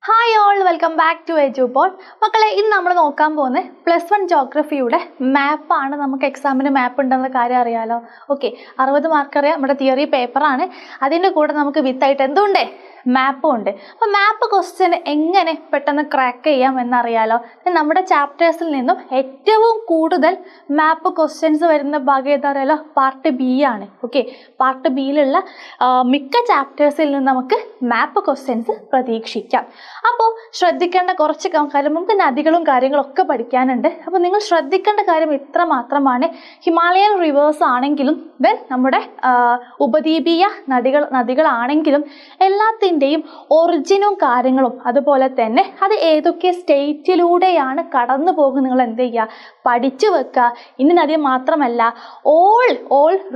Hi all, welcome back to Edupol. മക്കളെ, ഇന്ന് നമ്മൾ നോക്കാൻ പോകുന്നത് +1 ജോഗ്രഫിയുടെ മാപ്പാണ്. നമുക്ക് എക്സാമിന് മാപ്പ് ഉണ്ടെന്ന കാര്യം അറിയാലോ. ഓക്കെ, 60 മാർക്ക് അറിയാം. നമ്മുടെ തിയറി പേപ്പറാണ്. അതിൻ്റെ കൂടെ നമുക്ക് വിത്തായിട്ട് എന്തുണ്ട്? മാപ്പും ഉണ്ട്. അപ്പോൾ മാപ്പ് ക്വസ്റ്റ്യൻ എങ്ങനെ പെട്ടെന്ന് ക്രാക്ക് ചെയ്യാം എന്നറിയാലോ. നമ്മുടെ ചാപ്റ്റേഴ്സിൽ നിന്നും ഏറ്റവും കൂടുതൽ മാപ്പ് ക്വസ്റ്റ്യൻസ് വരുന്ന ഭാഗം ഏതാ അറിയാലോ? പാർട്ട് ബി ആണ്. ഓക്കെ, പാർട്ട് ബിയിലുള്ള മിക്ക ചാപ്റ്റേഴ്സിൽ നിന്ന് നമുക്ക് മാപ്പ് ക്വസ്റ്റ്യൻസ് പ്രതീക്ഷിക്കാം. അപ്പോൾ ശ്രദ്ധിക്കേണ്ട കുറച്ച് കാര്യം, നമുക്ക് നദികളും കാര്യങ്ങളൊക്കെ പഠിക്കാനുണ്ട്. അപ്പോൾ നിങ്ങൾ ശ്രദ്ധിക്കേണ്ട കാര്യം ഇത്ര മാത്രമാണ്. ഹിമാലയൻ റിവേഴ്സ് ആണെങ്കിലും ദെൻ നമ്മുടെ ഉപദ്വീപീയ നദികളാണെങ്കിലും എല്ലാത്തിൻ്റെയും ഒറിജിനും കാര്യങ്ങളും അതുപോലെ തന്നെ അത് ഏതൊക്കെ സ്റ്റേറ്റിലൂടെയാണ് കടന്നു പോകുന്നത് നിങ്ങൾ എന്ത് ചെയ്യുക? പഠിച്ചു വെക്കുക. ഇനി നദി മാത്രമല്ല, ഓൾ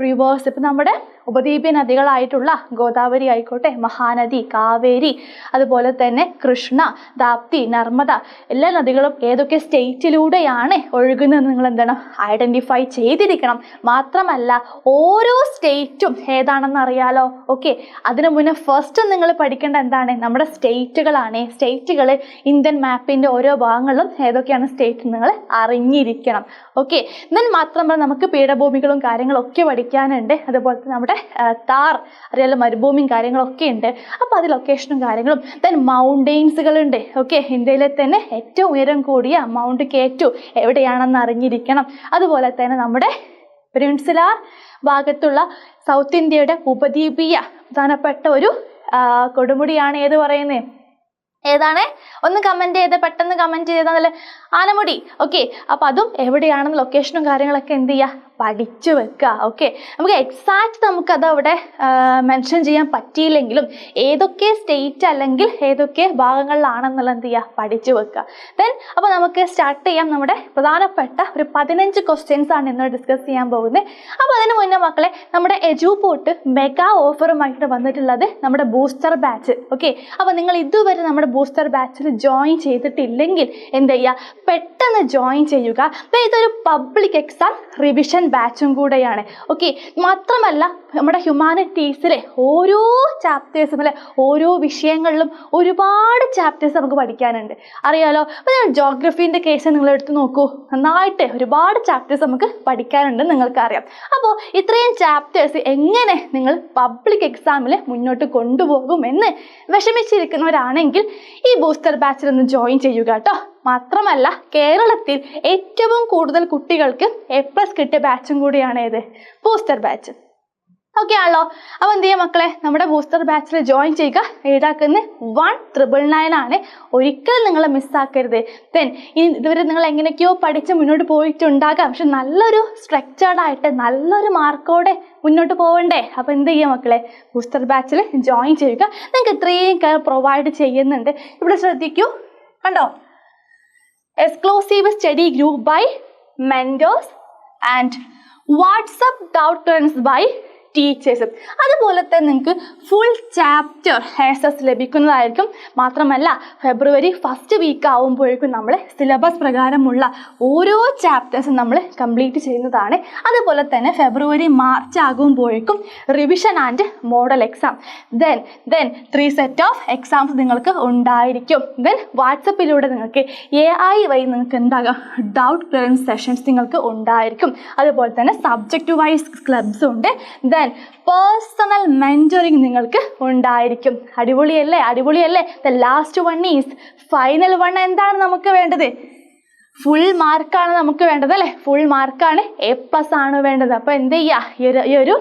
റിവേഴ്സ്, ഇപ്പം നമ്മുടെ ഉപദ്വീപീയ നദികളായിട്ടുള്ള ഗോദാവരി ആയിക്കോട്ടെ, മഹാനദി, കാവേരി, അതുപോലെ തന്നെ കൃഷ്ണ, താപ്തി, നർമ്മദ, എല്ലാ നദികളും ഏതൊക്കെ സ്റ്റേറ്റിലൂടെയാണ് ഒഴുകുന്നതെന്ന് നിങ്ങൾ എന്താണ് ഐഡൻറ്റിഫൈ ചെയ്തിരിക്കണം. മാത്രമല്ല ഓരോ സ്റ്റേറ്റും ഏതാണെന്ന് അറിയാലോ. ഓക്കെ, അതിനു മുന്നേ ഫസ്റ്റ് നിങ്ങൾ പഠിക്കേണ്ട എന്താണ്? നമ്മുടെ സ്റ്റേറ്റുകളാണ്. സ്റ്റേറ്റുകൾ ഇന്ത്യൻ മാപ്പിൻ്റെ ഓരോ ഭാഗങ്ങളിലും ഏതൊക്കെയാണ് സ്റ്റേറ്റ് നിങ്ങൾ അറിഞ്ഞിരിക്കണം. ഓക്കെ, ദെൻ മാത്രമല്ല നമുക്ക് പീഠഭൂമികളും കാര്യങ്ങളൊക്കെ പഠിക്കാനുണ്ട്. അതുപോലെ തന്നെ നമ്മുടെ താർ അറിയാലോ, മരുഭൂമിയും കാര്യങ്ങളൊക്കെ ഉണ്ട്. അപ്പോൾ അത് ലൊക്കേഷനും കാര്യങ്ങളും. ദെൻ മൗണ്ടെയിൻസുകളുണ്ട്. ഓക്കെ, ഇന്ത്യയിലെ തന്നെ ഏറ്റവും ഉയരം കൂടിയ മൗണ്ട് K2 എവിടെയാണെന്ന് അറിഞ്ഞിരിക്കണം. അതുപോലെ തന്നെ നമ്മുടെ പെനിൻസുലാർ ഭാഗത്തുള്ള സൗത്ത് ഇന്ത്യയുടെ ഉപദ്വീപീയ പ്രധാനപ്പെട്ട ഒരു കൊടുമുടിയാണ് ഏത് പറയുന്നത്? ഏതാണ്? ഒന്ന് കമൻറ്റ് ചെയ്ത്, പെട്ടെന്ന് കമൻറ്റ് ചെയ്താൽ ആനമുടി. ഓക്കെ, അപ്പോൾ അതും എവിടെയാണെന്ന് ലൊക്കേഷനും കാര്യങ്ങളൊക്കെ എന്ത് ചെയ്യുക? പഠിച്ചു വെക്കുക. ഓക്കെ, നമുക്ക് എക്സാക്റ്റ് നമുക്കത് അവിടെ മെൻഷൻ ചെയ്യാൻ പറ്റിയില്ലെങ്കിലും ഏതൊക്കെ സ്റ്റേറ്റ് അല്ലെങ്കിൽ ഏതൊക്കെ ഭാഗങ്ങളിലാണെന്നുള്ള എന്ത് ചെയ്യുക? പഠിച്ചു വെക്കുക. ദെൻ അപ്പോൾ നമുക്ക് സ്റ്റാർട്ട് ചെയ്യാം. നമ്മുടെ പ്രധാനപ്പെട്ട ഒരു 15 ക്വസ്റ്റ്യൻസ് ആണ് ഇന്ന് ഡിസ്കസ് ചെയ്യാൻ പോകുന്നത്. അപ്പോൾ അതിന് മുന്നേ മക്കളെ, നമ്മുടെ എജുപോർട്ട് മെഗാ ഓഫറുമായിട്ട് വന്നിട്ടുള്ളത് നമ്മുടെ ബൂസ്റ്റർ ബാച്ച്. ഓക്കെ, അപ്പോൾ നിങ്ങൾ ഇതുവരെ നമ്മുടെ ബൂസ്റ്റർ ബാച്ചിൽ ജോയിൻ ചെയ്തിട്ടില്ലെങ്കിൽ എന്ത് ചെയ്യുക? പെട്ടെന്ന് ജോയിൻ ചെയ്യുക. ഇതൊരു പബ്ലിക് എക്സാം റിവിഷൻ ബാച്ചും കൂടെയാണ്. ഓക്കെ, മാത്രമല്ല നമ്മുടെ ഹ്യൂമാനിറ്റീസിലെ ഓരോ ചാപ്റ്റേഴ്സും അല്ലെ, ഓരോ വിഷയങ്ങളിലും ഒരുപാട് ചാപ്റ്റേഴ്സ് നമുക്ക് പഠിക്കാനുണ്ട് അറിയാലോ. അപ്പോൾ ജോഗ്രഫീൻ്റെ കേസ് നിങ്ങൾ എടുത്ത് നോക്കൂ, നന്നായിട്ട് ഒരുപാട് ചാപ്റ്റേഴ്സ് നമുക്ക് പഠിക്കാനുണ്ട്, നിങ്ങൾക്കറിയാം. അപ്പോൾ ഇത്രയും ചാപ്റ്റേഴ്സ് എങ്ങനെ നിങ്ങൾ പബ്ലിക് എക്സാമിൽ മുന്നോട്ട് കൊണ്ടുപോകുമെന്ന് വിഷമിച്ചിരിക്കുന്നവരാണെങ്കിൽ ഈ ബൂസ്റ്റർ ബാച്ചിൽ ഒന്ന് ജോയിൻ ചെയ്യുക കേട്ടോ. മാത്രമല്ല കേരളത്തിൽ ഏറ്റവും കൂടുതൽ കുട്ടികൾക്ക് A+ കിട്ടിയ ബാച്ചും കൂടിയാണ് ഏത്? Booster batch. ഓക്കെ ആണല്ലോ. അപ്പോൾ എന്ത് ചെയ്യുക മക്കളെ? നമ്മുടെ ബൂസ്റ്റർ ബാച്ചിൽ ജോയിൻ ചെയ്യുക. ഈടാക്കുന്നത് 1999 ആണ്. ഒരിക്കലും നിങ്ങൾ മിസ്സാക്കരുത്. ദെൻ ഇതുവരെ നിങ്ങൾ എങ്ങനെയൊക്കെയോ പഠിച്ച് മുന്നോട്ട് പോയിട്ടുണ്ടാകാം, പക്ഷെ നല്ലൊരു സ്ട്രക്ചേർഡായിട്ട് നല്ലൊരു മാർക്കോടെ മുന്നോട്ട് പോകണ്ടേ? അപ്പോൾ എന്ത് ചെയ്യുക മക്കളെ? ബൂസ്റ്റർ ബാച്ചിൽ ജോയിൻ ചെയ്യുക. നിങ്ങൾക്ക് ഇത്രയും പ്രൊവൈഡ് ചെയ്യുന്നുണ്ട്. ഇവിടെ ശ്രദ്ധിക്കൂ, കണ്ടോ? Exclusive study group by mentors and WhatsApp doubt clearance by ടീച്ചേഴ്സും. അതുപോലെ തന്നെ നിങ്ങൾക്ക് ഫുൾ ചാപ്റ്റർ ആക്സസ് ലഭിക്കുന്നതായിരിക്കും. മാത്രമല്ല ഫെബ്രുവരി 1st വീക്ക് ആകുമ്പോഴേക്കും നമ്മൾ സിലബസ് പ്രകാരമുള്ള ഓരോ ചാപ്റ്റേഴ്സും നമ്മൾ കംപ്ലീറ്റ് ചെയ്യുന്നതാണ്. അതുപോലെ തന്നെ ഫെബ്രുവരി മാർച്ച് ആകുമ്പോഴേക്കും revision and model exam, then 3 set of exams നിങ്ങൾക്ക് ഉണ്ടായിരിക്കും. ദെൻ വാട്സപ്പിലൂടെ നിങ്ങൾക്ക് AI വഴി നിങ്ങൾക്ക് എന്താകാം? ഡൗട്ട് ക്ലിയറൻസ് സെഷൻസ് നിങ്ങൾക്ക് ഉണ്ടായിരിക്കും. അതുപോലെ തന്നെ സബ്ജക്റ്റ് വൈസ് ക്ലബ്സ് ഉണ്ട്. ദെൻ പേഴ്സണൽ മെൻറ്ററിങ് നിങ്ങൾക്ക് ഉണ്ടായിരിക്കും. അടിപൊളിയല്ലേ? അടിപൊളിയല്ലേ? The last one is final one. എന്താണ് നമുക്ക് വേണ്ടത്? ഫുൾ മാർക്കാണ് നമുക്ക് വേണ്ടത് അല്ലേ? ഫുൾ മാർക്കാണ്, A+ ആണ് വേണ്ടത്. അപ്പോൾ എന്ത് ചെയ്യുക? ഈ ഒരു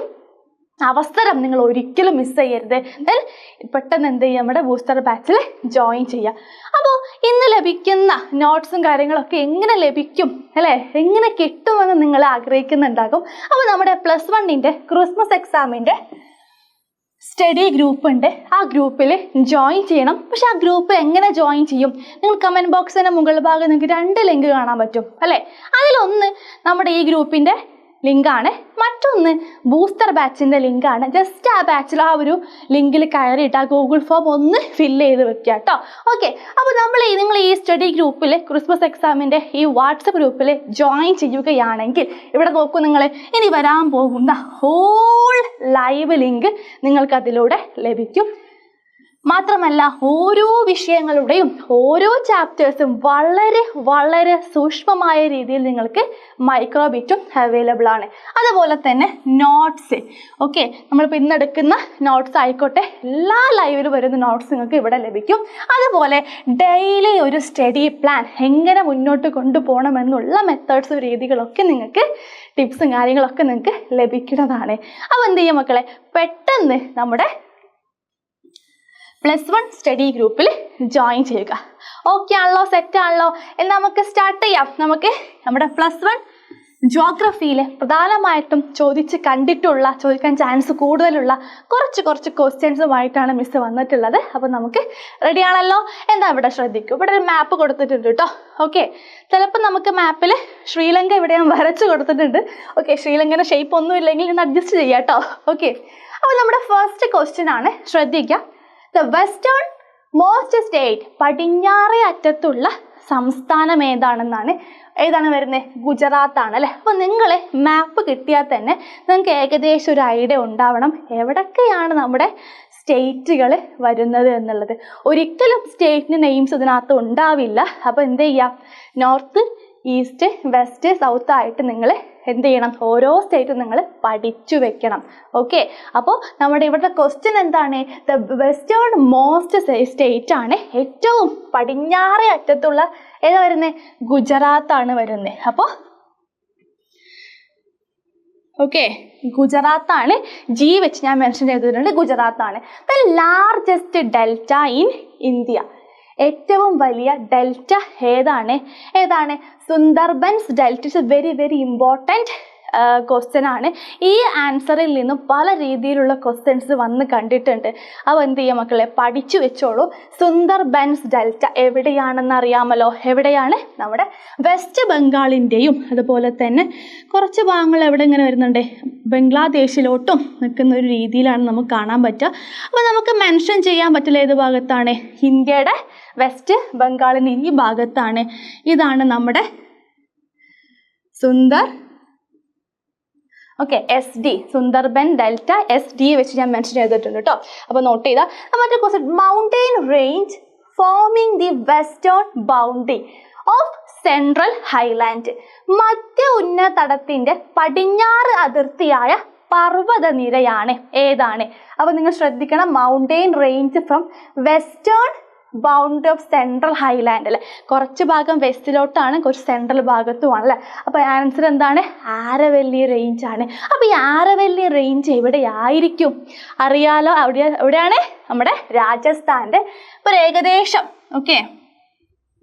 അവസരം നിങ്ങൾ ഒരിക്കലും മിസ് ചെയ്യരുത്. ദെൻ പെട്ടെന്ന് എന്ത് ചെയ്യുക? നമ്മുടെ ബൂസ്റ്റർ ബാച്ചിൽ ജോയിൻ ചെയ്യുക. അപ്പോൾ ഇന്ന് ലഭിക്കുന്ന നോട്ട്സും കാര്യങ്ങളൊക്കെ എങ്ങനെ ലഭിക്കും അല്ലേ, എങ്ങനെ കിട്ടുമെന്ന് നിങ്ങൾ ആഗ്രഹിക്കുന്നുണ്ടാകും. അപ്പോൾ നമ്മുടെ +1ൻ്റെ ക്രിസ്മസ് എക്സാമിൻ്റെ സ്റ്റഡി ഗ്രൂപ്പ് ഉണ്ട്. ആ ഗ്രൂപ്പിൽ ജോയിൻ ചെയ്യണം. പക്ഷെ ആ ഗ്രൂപ്പ് എങ്ങനെ ജോയിൻ ചെയ്യും? നിങ്ങൾ കമൻറ്റ് ബോക്സിൻ്റെ മുകൾ ഭാഗം നിങ്ങൾക്ക് 2 ലിങ്ക് കാണാൻ പറ്റും അല്ലേ? അതിലൊന്ന് നമ്മുടെ ഈ ഗ്രൂപ്പിൻ്റെ ലിങ്കാണ്, മറ്റൊന്ന് ബൂസ്റ്റർ ബാച്ചിൻ്റെ ലിങ്കാണ്. ജസ്റ്റ് ആ ബാച്ചിൽ ആ ഒരു ലിങ്കിൽ കയറിയിട്ട് ആ ഗൂഗിൾ ഫോം ഒന്ന് ഫില്ല് ചെയ്ത് വെക്കുക കേട്ടോ. ഓക്കെ, അപ്പോൾ നിങ്ങൾ ഈ സ്റ്റഡി ഗ്രൂപ്പിൽ ക്രിസ്മസ് എക്സാമിൻ്റെ ഈ വാട്സപ്പ് ഗ്രൂപ്പിൽ ജോയിൻ ചെയ്യുകയാണെങ്കിൽ ഇവിടെ നോക്കൂ, നിങ്ങൾ ഇനി വരാൻ പോകുന്ന ഹോൾ ലൈവ് ലിങ്ക് നിങ്ങൾക്ക് അതിലൂടെ ലഭിക്കും. മാത്രമല്ല ഓരോ വിഷയങ്ങളുടെയും ഓരോ ചാപ്റ്റേഴ്സും വളരെ വളരെ സൂക്ഷ്മമായ രീതിയിൽ നിങ്ങൾക്ക് മൈക്രോബിറ്റും അവൈലബിൾ ആണ്. അതുപോലെ തന്നെ നോട്ട്സ്, ഓക്കെ, നമ്മളിപ്പോൾ ഇന്ന് എടുക്കുന്ന നോട്ട്സ് ആയിക്കോട്ടെ, എല്ലാ ലൈവിൽ വരുന്ന നോട്ട്സ് നിങ്ങൾക്ക് ഇവിടെ ലഭിക്കും. അതുപോലെ ഡെയിലി ഒരു സ്റ്റഡി പ്ലാൻ എങ്ങനെ മുന്നോട്ട് കൊണ്ടുപോകണമെന്നുള്ള മെത്തേഡ്സും രീതികളൊക്കെ നിങ്ങൾക്ക്, ടിപ്സും കാര്യങ്ങളൊക്കെ നിങ്ങൾക്ക് ലഭിക്കുന്നതാണ്. അപ്പോൾ എന്ത് ചെയ്യും മക്കളെ, പെട്ടെന്ന് നമ്മുടെ +1 സ്റ്റഡി ഗ്രൂപ്പിൽ ജോയിൻ ചെയ്യുക. ഓക്കെ ആണല്ലോ, സെറ്റ് ആണല്ലോ? എന്നാൽ നമുക്ക് സ്റ്റാർട്ട് ചെയ്യാം. നമുക്ക് നമ്മുടെ +1 ജോഗ്രഫിയിൽ പ്രധാനമായിട്ടും ചോദിക്കാൻ ചാൻസ് കൂടുതലുള്ള കുറച്ച് ക്വസ്റ്റ്യൻസുമായിട്ടാണ് മിസ് വന്നിട്ടുള്ളത്. അപ്പോൾ നമുക്ക് റെഡി ആണല്ലോ? എന്താ ഇവിടെ ശ്രദ്ധിക്കൂ, ഇവിടെ ഒരു മാപ്പ് കൊടുത്തിട്ടുണ്ട് കേട്ടോ. ഓക്കെ, ചിലപ്പോൾ നമുക്ക് മാപ്പിൽ ശ്രീലങ്ക ഇവിടെ ഞാൻ വരച്ച് കൊടുത്തിട്ടുണ്ട്. ഓക്കെ, ശ്രീലങ്കയുടെ ഷേപ്പ് ഒന്നും ഇല്ലെങ്കിൽ ഇന്ന് അഡ്ജസ്റ്റ് ചെയ്യാം കേട്ടോ. ഓക്കെ, അപ്പോൾ നമ്മുടെ ഫസ്റ്റ് ക്വസ്റ്റ്യൻ ആണ്, ശ്രദ്ധിക്കാം. ദ വെസ്റ്റേൺ മോസ്റ്റ് സ്റ്റേറ്റ്, പടിഞ്ഞാറേ അറ്റത്തുള്ള സംസ്ഥാനം ഏതാണ് വരുന്നത്? ഗുജറാത്ത് ആണ് അല്ലേ? അപ്പോൾ നിങ്ങൾ മാപ്പ് കിട്ടിയാൽ തന്നെ നിങ്ങൾക്ക് ഏകദേശം ഒരു ഐഡിയ ഉണ്ടാവണം എവിടൊക്കെയാണ് നമ്മുടെ സ്റ്റേറ്റുകൾ വരുന്നത് എന്നുള്ളത്. ഒരിക്കലും സ്റ്റേറ്റിന് നെയിംസ് ഇതിനകത്ത് ഉണ്ടാവില്ല. അപ്പോൾ എന്ത് ചെയ്യുക, നോർത്ത്, ഈസ്റ്റ്, വെസ്റ്റ്, സൗത്ത് ആയിട്ട് നിങ്ങൾ എന്ത് ചെയ്യണം, ഓരോ സ്റ്റേറ്റും നിങ്ങൾ പഠിച്ചു വെക്കണം. ഓക്കെ, അപ്പോൾ നമ്മുടെ ഇവിടുത്തെ ക്വസ്റ്റ്യൻ എന്താണ്? ദ വെസ്റ്റേൺ മോസ്റ്റ് സ്റ്റേറ്റ് ആണ്, ഏറ്റവും പടിഞ്ഞാറേ അറ്റത്തുള്ള ഏതാ വരുന്നത്? ഗുജറാത്താണ് വരുന്നത്. അപ്പോൾ ഓക്കെ, ഗുജറാത്താണ്. ജി വെച്ച് ഞാൻ മെൻഷൻ ചെയ്തിട്ടുണ്ട്, ഗുജറാത്താണ്. The largest delta in India, ഏറ്റവും വലിയ ഡെൽറ്റ ഏതാണ്? Sundarbans delta. It's a very very important question ആണ്. ഈ ആൻസറിൽ നിന്നും പല രീതിയിലുള്ള ക്വസ്റ്റ്യൻസ് വന്ന് കണ്ടിട്ടുണ്ട്. അപ്പോൾ എന്ത് ചെയ്യുക മക്കളെ, പഠിച്ചു വെച്ചോളൂ. സുന്ദർബൻസ് ഡെൽറ്റ എവിടെയാണെന്ന് അറിയാമല്ലോ? എവിടെയാണ്? നമ്മുടെ വെസ്റ്റ് ബംഗാളിൻ്റെയും അതുപോലെ തന്നെ കുറച്ച് ഭാഗങ്ങൾ എവിടെ ഇങ്ങനെ വരുന്നുണ്ട്, ബംഗ്ലാദേശിലോട്ടും നിൽക്കുന്ന ഒരു രീതിയിലാണ് നമുക്ക് കാണാൻ പറ്റുക. അപ്പോൾ നമുക്ക് മെൻഷൻ ചെയ്യാൻ പറ്റില്ല ഏത് ഭാഗത്താണ്, ഇന്ത്യയുടെ വെസ്റ്റ് ബംഗാളിൻ്റെ ഈ ഭാഗത്താണ്. ഇതാണ് നമ്മുടെ SD, സുന്ദർബൻ ഡെൽറ്റ SD വെച്ച് ഞാൻ മെൻഷൻ ചെയ്തിട്ടുണ്ട് കേട്ടോ. അപ്പോൾ നോട്ട് ചെയ്താൽ മറ്റേ question, mountain range forming the western boundary of central highland, മധ്യ ഉന്നതടത്തിൻ്റെ പടിഞ്ഞാറ് അതിർത്തിയായ പർവ്വതനിരയാണ് ഏതാണ്? അപ്പോൾ നിങ്ങൾ ശ്രദ്ധിക്കണം, mountain range from western boundary of central highland അല്ലേ? കുറച്ച് ഭാഗം വെസ്റ്റിലോട്ടാണ്, കുറച്ച് സെൻട്രൽ ഭാഗത്തുമാണ് അല്ലേ? അപ്പോൾ ആൻസർ എന്താണ്? ആരവല്ലി റേഞ്ച് ആണ്. അപ്പോൾ ഈ ആരവല്ലി റേഞ്ച് എവിടെയായിരിക്കും അറിയാലോ? എവിടെയാണ്? നമ്മുടെ രാജസ്ഥാൻ്റെ ഒരു ഏകദേശം ഓക്കെ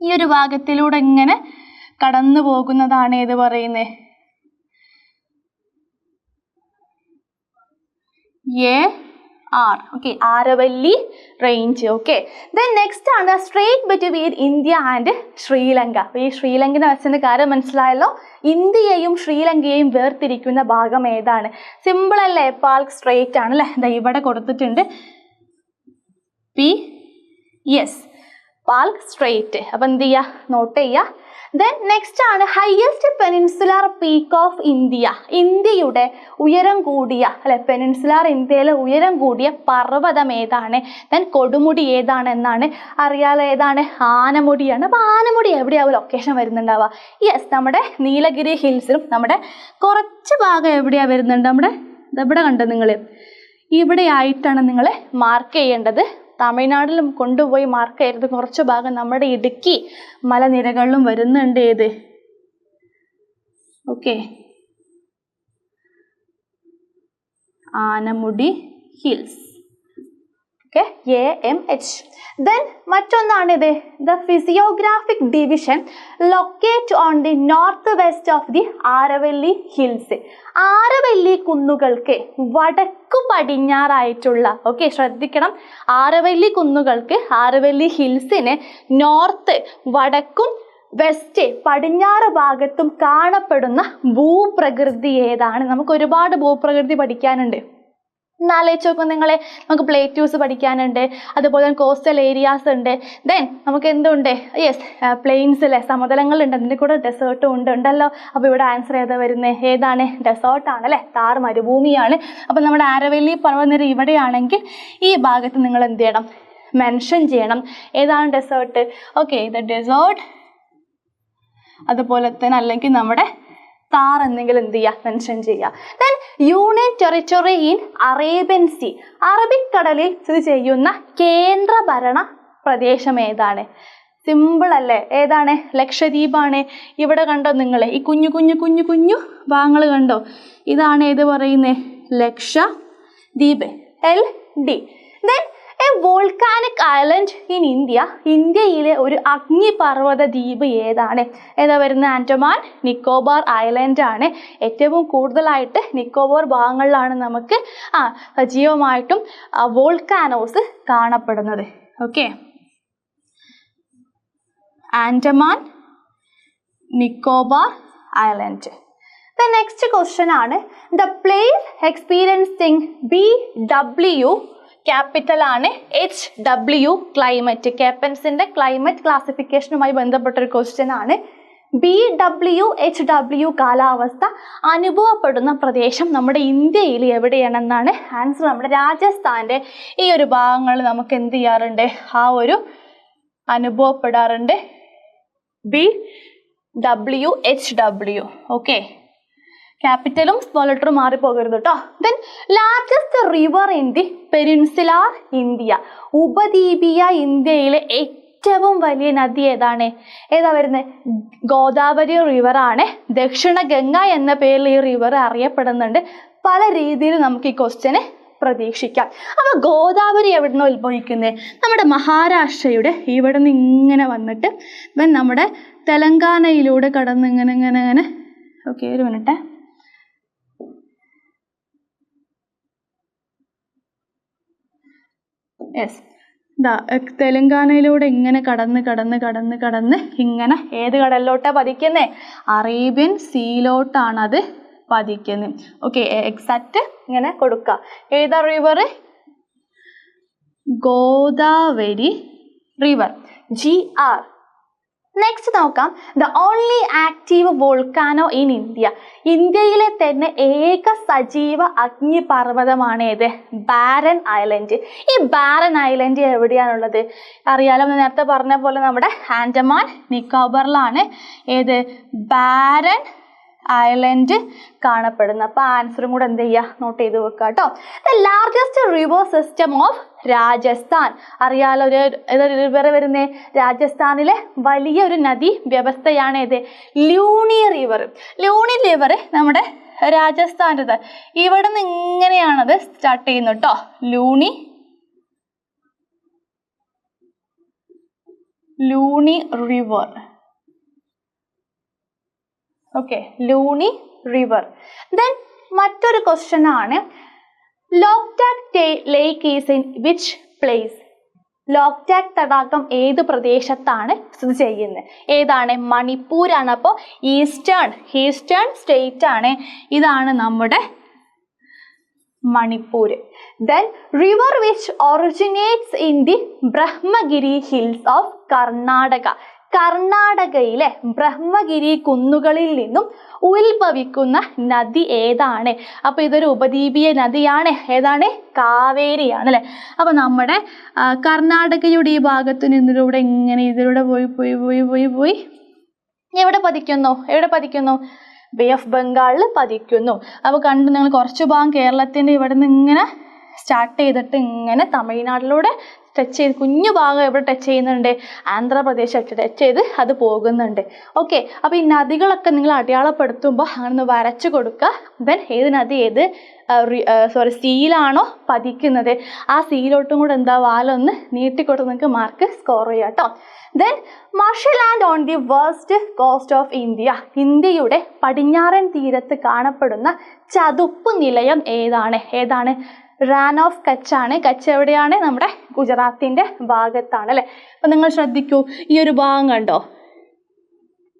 ഈ ഒരു ഭാഗത്തിലൂടെ ഇങ്ങനെ കടന്നു പോകുന്നതാണ് ഏത് പറയുന്നത്, okay, Aravalli range. Okay, then next ആണ് strait between India and Sri Lanka. ഈ ശ്രീലങ്കനെ വെച്ചതിൻ്റെ കാര്യം മനസ്സിലായല്ലോ? ഇന്ത്യയെയും ശ്രീലങ്കയെയും വേർതിരിക്കുന്ന ഭാഗം ഏതാണ്? സിമ്പിൾ അല്ലേ, പാൽക്ക് സ്ട്രേറ്റ് ആണ് അല്ലേ? ഇതാ ഇവിടെ കൊടുത്തിട്ടുണ്ട്, പാൽക്ക് സ്ട്രേറ്റ്. അപ്പം എന്ത് ചെയ്യുക, നോട്ട് ചെയ്യുക. ദെൻ നെക്സ്റ്റ് ആണ് highest peninsular peak of India, ഇന്ത്യയുടെ ഉയരം കൂടിയ അല്ലെ, പെനിൻസുലാർ ഇന്ത്യയിലെ ഉയരം കൂടിയ പർവ്വതം ഏതാണ്? ദെൻ കൊടുമുടി ഏതാണ് എന്നാണ് അറിയാലോ? ഏതാണ്? ആനമുടിയാണ്. അപ്പോൾ ആനമുടി എവിടെയാവും ലൊക്കേഷൻ വരുന്നുണ്ടാവുക? നമ്മുടെ നീലഗിരി ഹിൽസിലും നമ്മുടെ കുറച്ച് ഭാഗം എവിടെയാണ് വരുന്നുണ്ട്, നമ്മുടെ ഇതെവിടെ കണ്ടത് നിങ്ങൾ, ഇവിടെ ആയിട്ടാണ് നിങ്ങൾ മാർക്ക് ചെയ്യേണ്ടത്. തമിഴ്നാട്ടിലും കൊണ്ടുപോയി മാർക്ക് ചെയ്തത് കുറച്ച് ഭാഗം നമ്മുടെ ഇടുക്കി മലനിരകളിലും വരുന്നുണ്ട്. ഏത്? Okay, Anamudi hills. Okay, AMH. Then മറ്റൊന്നാണിത്, the physiographic division locate on the north west of the Aravalli hills. Aravalli കുന്നുകൾക്ക് വടക്കു പടിഞ്ഞാറായിട്ടുള്ള, ഓക്കെ ശ്രദ്ധിക്കണം, ആരവല്ലി കുന്നുകൾക്ക്, ആരവല്ലി ഹിൽസിന് നോർത്ത്, വടക്കും വെസ്റ്റ്, പടിഞ്ഞാറ് ഭാഗത്തും കാണപ്പെടുന്ന ഭൂപ്രകൃതി ഏതാണ്? നമുക്ക് ഒരുപാട് ഭൂപ്രകൃതി പഠിക്കാനുണ്ട്. ആലോചിച്ച് നോക്കും നിങ്ങളെ, നമുക്ക് പ്ലേറ്റ്യൂസ് പഠിക്കാനുണ്ട്, അതുപോലെ തന്നെ കോസ്റ്റൽ ഏരിയാസ് ഉണ്ട്, ദെൻ നമുക്ക് എന്തുണ്ട്, പ്ലെയിൻസ് അല്ലേ, സമതലങ്ങളുണ്ട്, അതിൻ്റെ കൂടെ ഡെസേർട്ടും ഉണ്ടല്ലോ. അപ്പോൾ ഇവിടെ ആൻസർ ഏതാ വരുന്നത്? ഏതാണ്? ഡെസേർട്ടാണ് അല്ലേ, താർ മരുഭൂമിയാണ്. അപ്പോൾ നമ്മുടെ ആരവല്ലി പർവ്വതനിര ഇവിടെയാണെങ്കിൽ ഈ ഭാഗത്ത് നിങ്ങൾ എന്ത് ചെയ്യണം, മെൻഷൻ ചെയ്യണം. ഏതാണ് ഡെസേർട്ട്? Okay, the desert. അതുപോലെ തന്നെ അല്ലെങ്കിൽ നമ്മുടെ താർ എന്തെങ്കിലും എന്ത് ചെയ്യുക, മെൻഷൻ ചെയ്യുക. Then union territory in Arabian sea. അറബിക്കടലിൽ സ്ഥിതി ചെയ്യുന്ന കേന്ദ്രഭരണ പ്രദേശം ഏതാണ്? സിമ്പിൾ അല്ലേ? ഏതാണ്? ലക്ഷദ്വീപാണ്. ഇവിടെ കണ്ടോ നിങ്ങൾ ഈ കുഞ്ഞു കുഞ്ഞു കുഞ്ഞു കുഞ്ഞു ഭാഗങ്ങൾ കണ്ടോ? ഇതാണ് ഏത് പറയുന്നത്? Lakshadweep. LD. Then A volcanic island in India. ഇന്ത്യയിലെ ഒരു അഗ്നിപർവ്വത ദ്വീപ് ഏതാണ്? ഏതാ വരുന്നത്? ആൻഡമാൻ നിക്കോബാർ ഐലൻഡ് ആണ്. ഏറ്റവും കൂടുതലായിട്ട് നിക്കോബാർ ഭാഗങ്ങളിലാണ് നമുക്ക് സജീവമായിട്ടും വോൾക്കാനോസ് കാണപ്പെടുന്നത്. Okay, Andaman Nicobar island. The next question ആണ് the place experiencing BW capital ആണ് HW ക്ലൈമറ്റ്. കേപ്പൻസിന്റെ ക്ലൈമറ്റ് ക്ലാസിഫിക്കേഷനുമായി ബന്ധപ്പെട്ടൊരു ക്വസ്റ്റ്യൻ ആണ്. BW HW കാലാവസ്ഥ അനുഭവപ്പെടുന്ന പ്രദേശം നമ്മുടെ ഇന്ത്യയിൽ എവിടെയാണെന്നാണ് ആൻസർ. നമ്മുടെ രാജസ്ഥാന്റെ ഈ ഒരു ഭാഗങ്ങൾ നമുക്ക് എന്ത് ചെയ്യാറുണ്ട്? ആ ഒരു അനുഭവപ്പെടാറുണ്ട്. BW HW. ഓക്കെ, ക്യാപിറ്റലും സ്മോൾ ലെറ്ററും മാറിപ്പോകരുത് കേട്ടോ. Then largest river in the peninsular India. ഉപദ്വീപീയ ഇന്ത്യയിലെ ഏറ്റവും വലിയ നദി ഏതാണ്? ഏതാ വരുന്നത്? ഗോദാവരി റിവർ ആണ്. ദക്ഷിണ ഗംഗ എന്ന പേരിൽ ഈ റിവർ അറിയപ്പെടുന്നുണ്ട്. പല രീതിയിൽ നമുക്ക് ഈ ക്വസ്റ്റ്യന് പ്രതീക്ഷിക്കാം. അപ്പോൾ ഗോദാവരി എവിടെ നിന്ന് ഉത്ഭവിക്കുന്നത്? നമ്മുടെ മഹാരാഷ്ട്രയുടെ ഇവിടെ നിന്ന് ഇങ്ങനെ വന്നിട്ട് നമ്മുടെ തെലങ്കാനയിലൂടെ കടന്ന് ഇങ്ങനെ ഇങ്ങനെ ഇങ്ങനെ. ഓക്കെ, ഒരു മിനിറ്റ്. യെസ്, തെലങ്കാനയിലൂടെ ഇങ്ങനെ കടന്ന് ഇങ്ങനെ ഏത് കടലിലോട്ടാണ് പതിക്കുന്നത്? അറേബ്യൻ സീലോട്ടാണത് പതിക്കുന്നത്. ഓക്കെ, എക്സാക്റ്റ് ഇങ്ങനെ കൊടുക്കുക. ഏതാ river? Godavari river. GR. Next നോക്കാം. The only active volcano in India. ഇന്ത്യയിലെ തന്നെ ഏക സജീവ അഗ്നിപർവ്വതമാണ് ഏത്? Barren Island. ഈ ബാരൻ ഐലൻഡ് എവിടെയാണുള്ളത്? അറിയാലോ, നേരത്തെ പറഞ്ഞ പോലെ നമ്മുടെ ആൻഡമാൻ നിക്കോബറിലാണ് ഏത് ബാരൻ ഐലൻഡ് കാണപ്പെടുന്നത്. അപ്പോൾ ആൻസറും കൂടെ എന്ത് ചെയ്യുക? നോട്ട് ചെയ്ത് വെക്കുക കേട്ടോ. The largest river system of Rajasthan. അറിയാലോ, ഏതൊരു റിവർ വരുന്നത്? രാജസ്ഥാനിലെ വലിയൊരു നദി വ്യവസ്ഥയാണ് ഏത്? ലൂണി റിവർ. ലൂണി റിവർ നമ്മുടെ രാജസ്ഥാൻ്റെ ഇവിടെ നിന്ന് ഇങ്ങനെയാണത് സ്റ്റാർട്ട് ചെയ്യുന്നത് കേട്ടോ. Luni river. Okay, Luni river. Then മറ്റൊരു ക്വസ്റ്റ്യൻ ആണ് ലോക്ടാക് ലേക്ക് is in which place? Loktak തടാകം ഏത് പ്രദേശത്താണ് സ്ഥിതി ചെയ്യുന്നത്? ഏതാണ്? മണിപ്പൂരാണ്. അപ്പോൾ ഈസ്റ്റേൺ സ്റ്റേറ്റ് ആണ്. ഇതാണ് നമ്മുടെ Manipur. Then river which originates in the Brahmagiri hills of Karnataka. കർണാടകയിലെ ബ്രഹ്മഗിരി കുന്നുകളിൽ നിന്നും ഉത്ഭവിക്കുന്ന നദി ഏതാണ്? അപ്പോൾ ഇതൊരു ഉപദ്വീപീയ നദിയാണ്. ഏതാണ്? കാവേരിയാണ് അല്ലേ? അപ്പോൾ നമ്മുടെ കർണാടകയുടെ ഈ ഭാഗത്ത് നിന്നിലൂടെ ഇങ്ങനെ ഇതിലൂടെ പോയി എവിടെ പതിക്കുന്നു? ബേ ഓഫ് ബംഗാളിൽ പതിക്കുന്നു. അപ്പോൾ കണ്ടു നിങ്ങൾ, കുറച്ച് ഭാഗം കേരളത്തിൻ്റെ ഇവിടെ നിന്ന് ഇങ്ങനെ സ്റ്റാർട്ട് ചെയ്തിട്ട് ഇങ്ങനെ തമിഴ്നാട്ടിലൂടെ ടച്ച് ചെയ്ത് കുഞ്ഞു ഭാഗം എവിടെ ടച്ച് ചെയ്യുന്നുണ്ട്? ആന്ധ്രാപ്രദേശ് ടച്ച് ചെയ്ത് അത് പോകുന്നുണ്ട്. ഓക്കെ, അപ്പോൾ ഈ നദികളൊക്കെ നിങ്ങൾ അടയാളപ്പെടുത്തുമ്പോൾ അങ്ങനെ വരച്ചു കൊടുക്കുക. ദെൻ ഏത് നദി സീലാണോ പതിക്കുന്നത്, ആ സീലോട്ടും കൂടെ വാലൊന്ന് നീട്ടിക്കൊടുത്ത് നിങ്ങൾക്ക് മാർക്ക് സ്കോർ ചെയ്യാം കേട്ടോ. Then marshland on the west coast of India. ഇന്ത്യയുടെ പടിഞ്ഞാറൻ തീരത്ത് കാണപ്പെടുന്ന ചതുപ്പ് നിലയം ഏതാണ്? റാൻ ഓഫ് കച്ച് ആണ്. കച്ച് എവിടെയാണ്? നമ്മുടെ ഗുജറാത്തിൻ്റെ ഭാഗത്താണ് അല്ലേ? അപ്പം നിങ്ങൾ ശ്രദ്ധിക്കൂ, ഈ ഒരു ഭാഗം കണ്ടോ?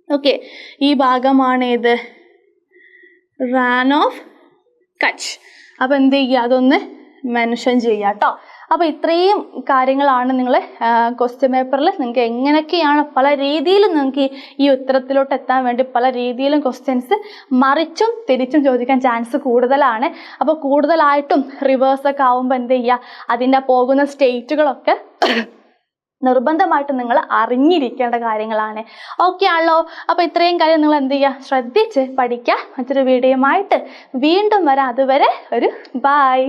ഓക്കെ, ഈ ഭാഗമാണ് ഏത്? റാൻ ഓഫ് കച്ച്. അപ്പം എന്ത് ചെയ്യുക? അതൊന്ന് മെൻഷൻ ചെയ്യുക കേട്ടോ. അപ്പോൾ ഇത്രയും കാര്യങ്ങളാണ് നിങ്ങൾ ക്വസ്റ്റ്യൻ പേപ്പറിൽ നിങ്ങൾക്ക് എങ്ങനെയൊക്കെയാണ് പല രീതിയിലും നിങ്ങൾക്ക് ഈ ഉത്തരത്തിലോട്ട് എത്താൻ വേണ്ടി പല രീതിയിലും ക്വസ്റ്റ്യൻസ് മറിച്ചും തിരിച്ചും ചോദിക്കാൻ ചാൻസ് കൂടുതലാണ്. അപ്പോൾ കൂടുതലായിട്ടും റിവേഴ്സൊക്കെ ആവുമ്പോൾ എന്ത് ചെയ്യുക, അതിൻ്റെ പോകുന്ന സ്റ്റേറ്റുകളൊക്കെ നിർബന്ധമായിട്ട് നിങ്ങൾ അറിഞ്ഞിരിക്കേണ്ട കാര്യങ്ങളാണ്. ഓക്കെ ആണല്ലോ? അപ്പോൾ ഇത്രയും കാര്യം നിങ്ങൾ എന്ത് ചെയ്യുക, ശ്രദ്ധിച്ച് പഠിക്കുക. മറ്റൊരു വീഡിയോയുമായിട്ട് വീണ്ടും വരാം. അതുവരെ ഒരു ബൈ.